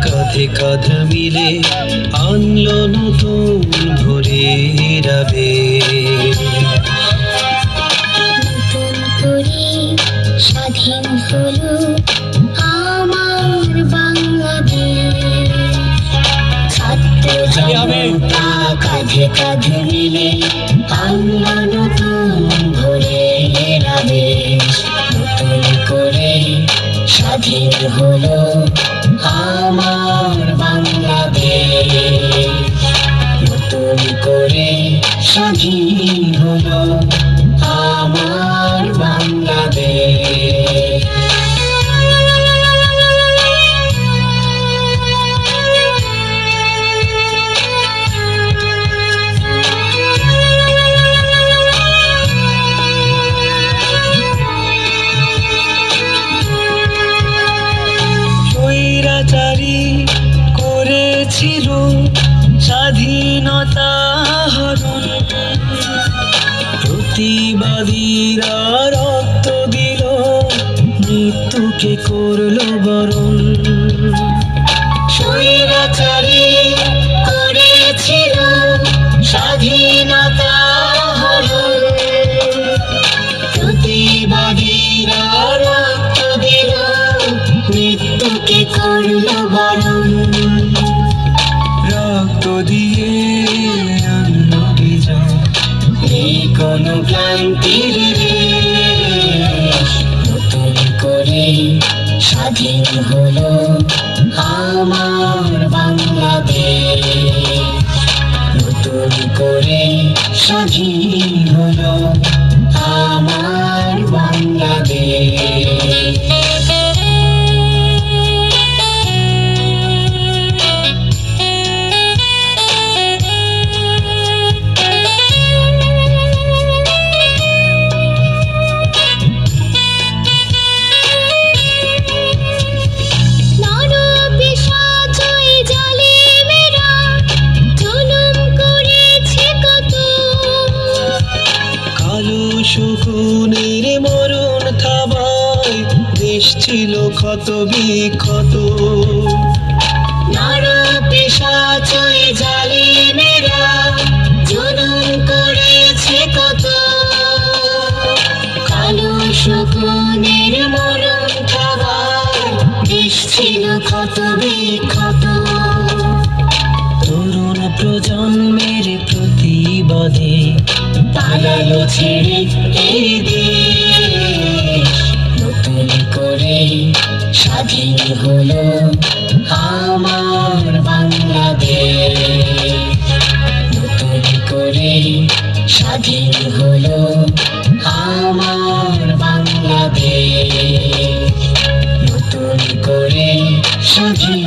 কাঁধে কাঁধ মিলে আনলো নতুন ভোরের আবেশ। নতুন করে স্বাধীন হলো আমার বাংলাদেশ। ছাত্র জনতা কাঁধে কাঁধ মিলে আনলো নতুন ভোরের আবেশ। নতুন করে স্বাধীন হলো আমার বাংলাদেশ। নতুন করে স্বাধীন হলো আমার বাংলাদেশ। স্বৈরাচারী করেছিল স্বাধীনতা হরণ, প্রতিবাদীরা রক্ত দিল, মৃত্যুকে করলো বরণ। স্বৈরাচারী করেছিল স্বাধীনতা হরণ, প্রতিবাদীরা রক্ত দিল, মৃত্যুকে করল বরণ। রক্ত দিয়ে অন্ন বিজয়, এই কোন ক্লান্তির রেশ। নতুন করে স্বাধীন হলো আমার বাংলাদেশ। নতুন করে স্বাধীন হলো আমার বাংলাদেশ। শকুনের মরণ থাবায় দেশ ছিল ক্ষত বিক্ষত। নরপিশাচই জালিমেরা জুলুম করেছে কত। কালো শকুনের মরণ থাবায় দেশ ছিল ক্ষত বিক্ষত। তরুণ প্রজন্মের প্রতিবাদে পালালো ছেড়ে এই দেশ। নতুন করে স্বাধীন হলো আমার বাংলাদেশ। নতুন করে স্বাধীন হলো আমার বাংলাদেশ। নতুন করে স্বাধীন